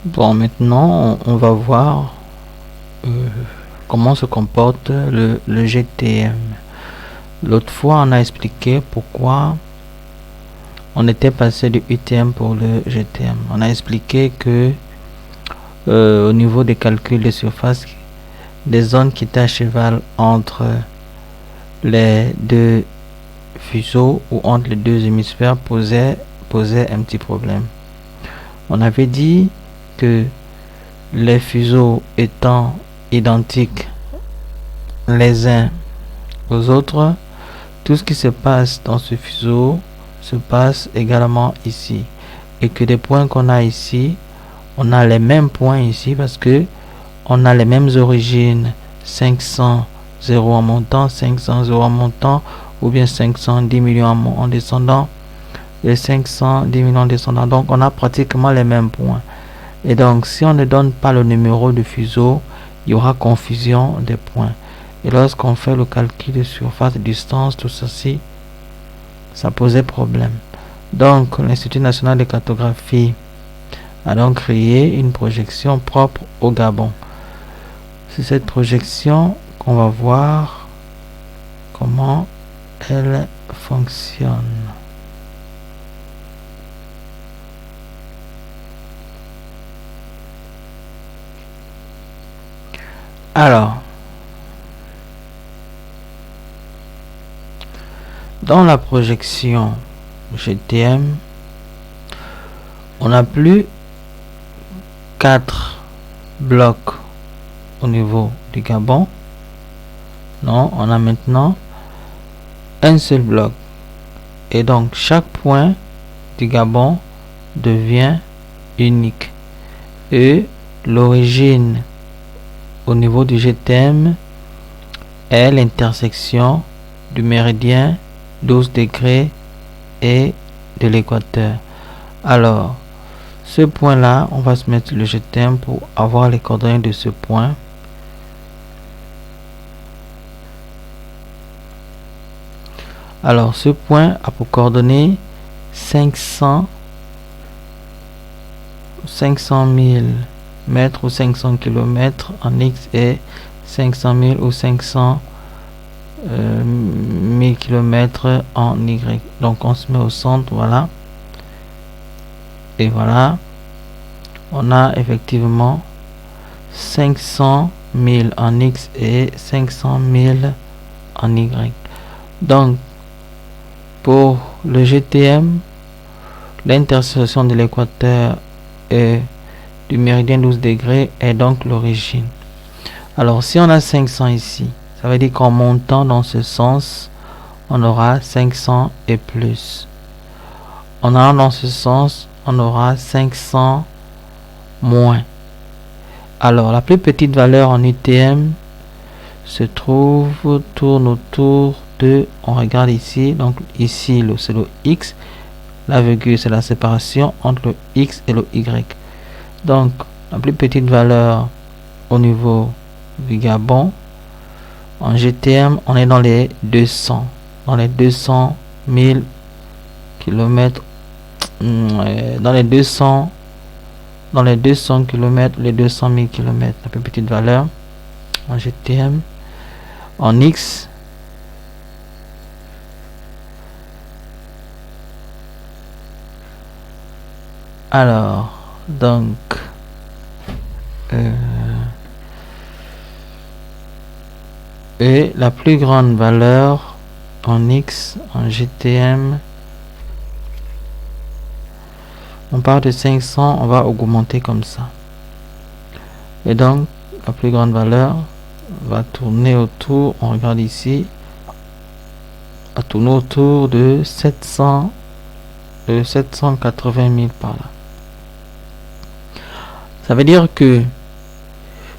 Bon, maintenant, on va voir comment se comporte le GTM. L'autre fois, on a expliqué pourquoi on était passé du UTM pour le GTM. On a expliqué que au niveau des calculs de surface, des zones qui étaient à cheval entre les deux fuseaux ou entre les deux hémisphères posaient un petit problème. On avait dit que les fuseaux étant identiques les uns aux autres, tout ce qui se passe dans ce fuseau se passe également ici, et que des points qu'on a ici, on a les mêmes points ici parce que on a les mêmes origines, 500 0 en montant, 500 0 en montant, ou bien 510 millions en descendant, et 510 millions en descendant. Donc on a pratiquement les mêmes points. Et donc si on ne donne pas le numéro de fuseau, il y aura confusion des points. Et lorsqu'on fait le calcul de surface, de distance, tout ceci, ça posait problème. Donc l'Institut national de cartographie a donc créé une projection propre au Gabon. C'est cette projection qu'on va voir comment elle fonctionne. Alors, dans la projection GTM, on n'a plus 4 blocs au niveau du Gabon. Non, on a maintenant un seul bloc. Et donc, chaque point du Gabon devient unique. Et l'origine au niveau du GTM est l'intersection du méridien 12 degrés et de l'équateur. Alors, ce point là, on va se mettre le GTM pour avoir les coordonnées de ce point. Alors, ce point a pour coordonnées 500 000 mètres ou 500 km en X et 500 000 ou 500 1000 km en Y. Donc on se met au centre, voilà. Et voilà, on a effectivement 500 000 en X et 500 000 en Y. Donc pour le GTM, l'intersection de l'équateur et du méridien 12 degrés est donc l'origine. Alors si on a 500 ici, ça veut dire qu'en montant dans ce sens, on aura 500 et plus. En allant dans ce sens, on aura 500 moins. Alors la plus petite valeur en UTM se tourne autour de, on regarde ici, donc ici c'est le X, la virgule c'est la séparation entre le X et le Y. Donc la plus petite valeur au niveau du Gabon, en GTM, on est dans les 200 000 km, dans les 200 km, les 200 000 km, la plus petite valeur en GTM. En X, alors donc et la plus grande valeur en X, en GTM, on part de 500, on va augmenter comme ça. Et donc, la plus grande valeur va tourner autour, on regarde ici, va tourner autour de 780 000 par là. Ça veut dire que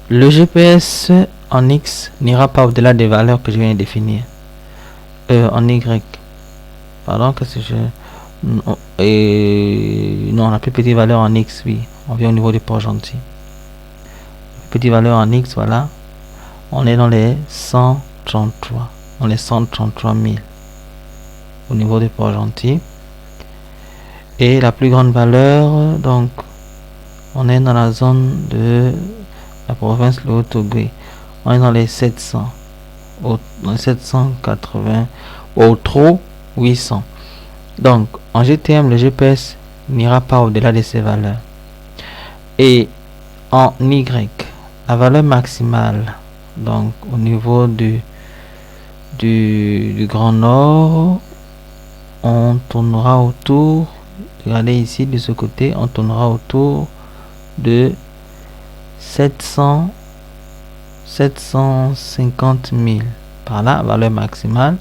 le GPS en X n'ira pas au-delà des valeurs que je viens de définir. En Y. Pardon, qu'est-ce que je... non, la plus petite valeur en X, oui. On vient au niveau des Port-Gentil. Petite valeur en X, voilà. On est dans les 133. Dans les 133 000. Au niveau des Port-Gentil. Et la plus grande valeur, donc, On est dans la zone de la province de Haut-Ogooué. On est dans les 700. Dans les 780. Au trop 800. Donc, en GTM, le GPS n'ira pas au-delà de ces valeurs. Et en Y, la valeur maximale, donc au niveau du Grand Nord, on tournera autour, regardez ici de ce côté, on tournera autour de 750 000. Par là, valeur maximale.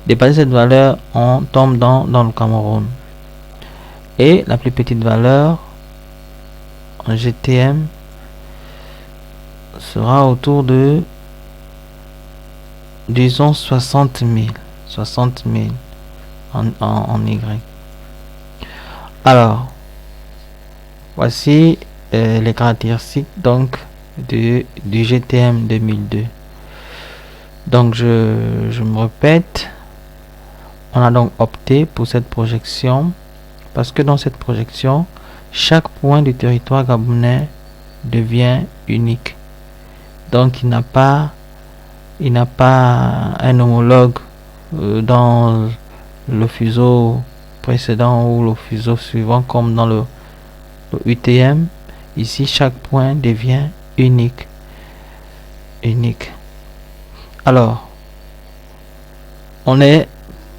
Dépasser cette valeur, on tombe dans le Cameroun. Et la plus petite valeur en GTM sera autour de, disons, 60 000 en Y. Alors, voici les caractéristiques donc du GTM 2002. Donc je me répète, on a donc opté pour cette projection parce que dans cette projection, chaque point du territoire gabonais devient unique. Donc il n'a pas un homologue dans le fuseau précédent ou le fuseau suivant comme dans le UTM. Ici, chaque point devient unique. Alors, on est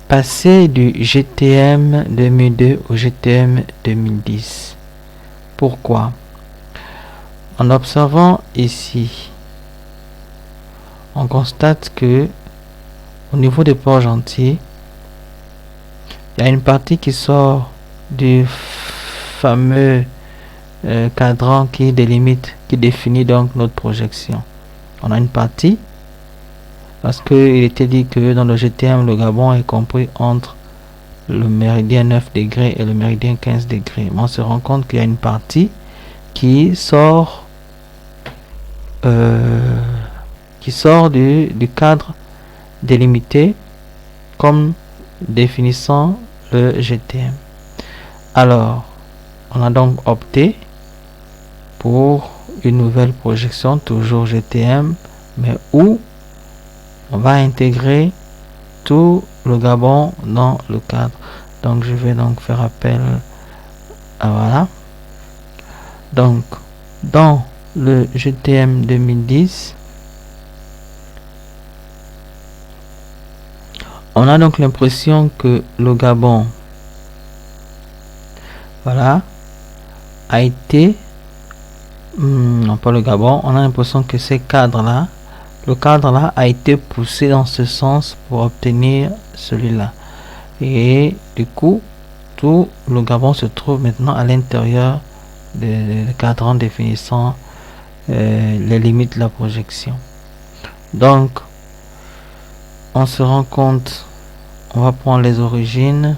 passé du GTM 2002 au GTM 2010. Pourquoi? En observant ici, on constate que au niveau des Port-Gentil, il y a une partie qui sort du fameux cadran qui délimite, qui définit donc notre projection. On a une partie parce qu'il était dit que dans le GTM, le Gabon est compris entre le méridien 9 degrés et le méridien 15 degrés. Mais on se rend compte qu'il y a une partie qui sort du cadre délimité comme définissant le GTM. Alors, on a donc opté pour une nouvelle projection, toujours GTM, mais où on va intégrer tout le Gabon dans le cadre. Donc je vais donc faire appel à voilà. Donc dans le GTM 2010, on a donc l'impression que le Gabon, voilà, a été, non pas le Gabon, on a l'impression que ces cadres-là, le cadre-là a été poussé dans ce sens pour obtenir celui-là. Et du coup, tout le Gabon se trouve maintenant à l'intérieur du cadran définissant les limites de la projection. Donc, on se rend compte, on va prendre les origines.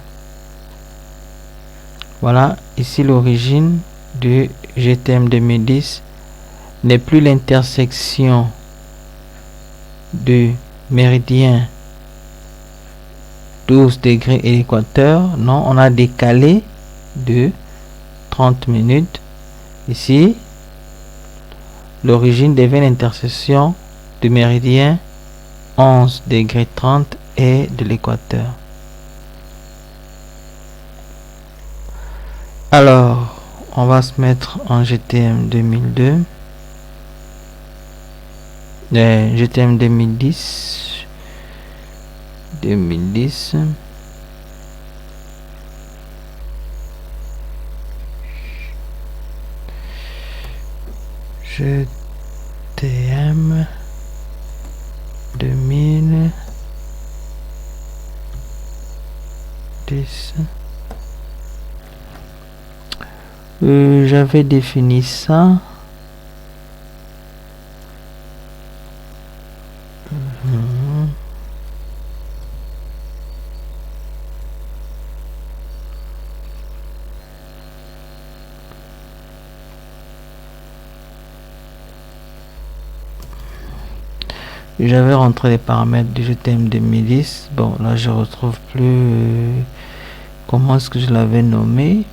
Voilà, ici l'origine du GTM 2010 n'est plus l'intersection du méridien 12 degrés et l'équateur. Non, on a décalé de 30 minutes. Ici, l'origine devient l'intersection du méridien 11 degrés 30 et de l'équateur. Alors, on va se mettre en GTM 2002. GTM 2010. GTM 2010. J'avais défini ça. J'avais rentré les paramètres du GTM 2010. Bon, là je retrouve plus comment est-ce que je l'avais nommé.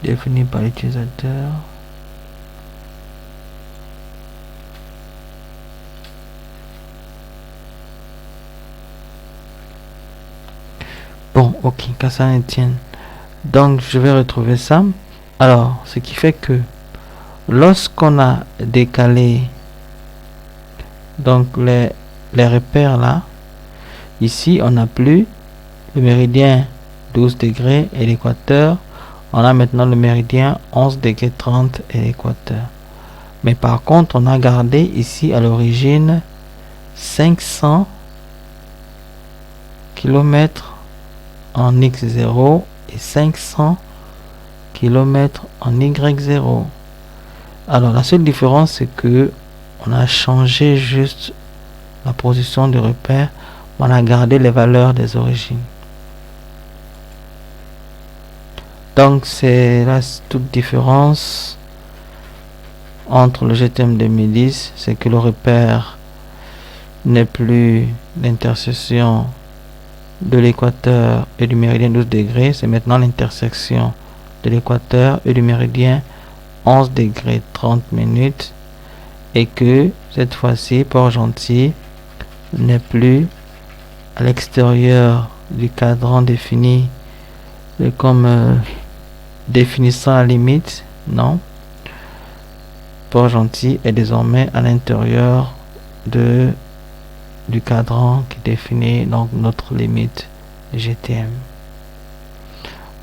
Défini par l'utilisateur. Bon, ok, qu'à ça ne tienne. Donc, je vais retrouver ça. Alors, ce qui fait que lorsqu'on a décalé donc les repères là, ici, on n'a plus le méridien 12 degrés et l'équateur. On a maintenant le méridien 11 degrés 30 et l'équateur. Mais par contre, on a gardé ici à l'origine 500 km en x0 et 500 km en y0. Alors la seule différence, c'est que on a changé juste la position du repère, on a gardé les valeurs des origines. Donc c'est la toute différence entre le GTM 2010, c'est que le repère n'est plus l'intersection de l'équateur et du méridien 12 degrés, c'est maintenant l'intersection de l'équateur et du méridien 11 degrés 30 minutes, et que cette fois-ci Port-Gentil n'est plus à l'extérieur du cadran défini comme définissant la limite. Non, Port-Gentil est désormais à l'intérieur du cadran qui définit donc notre limite GTM.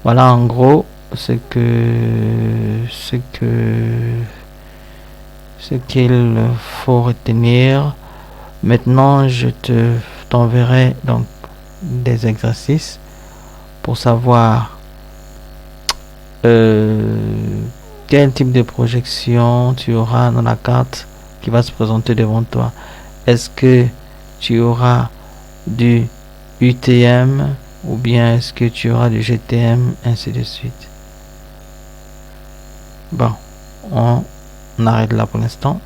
Voilà en gros ce qu'il faut retenir. Maintenant, je t'enverrai donc des exercices pour savoir quel type de projection tu auras dans la carte qui va se présenter devant toi. Est-ce que tu auras du UTM ou bien est-ce que tu auras du GTM, ainsi de suite. Bon, on arrête là pour l'instant.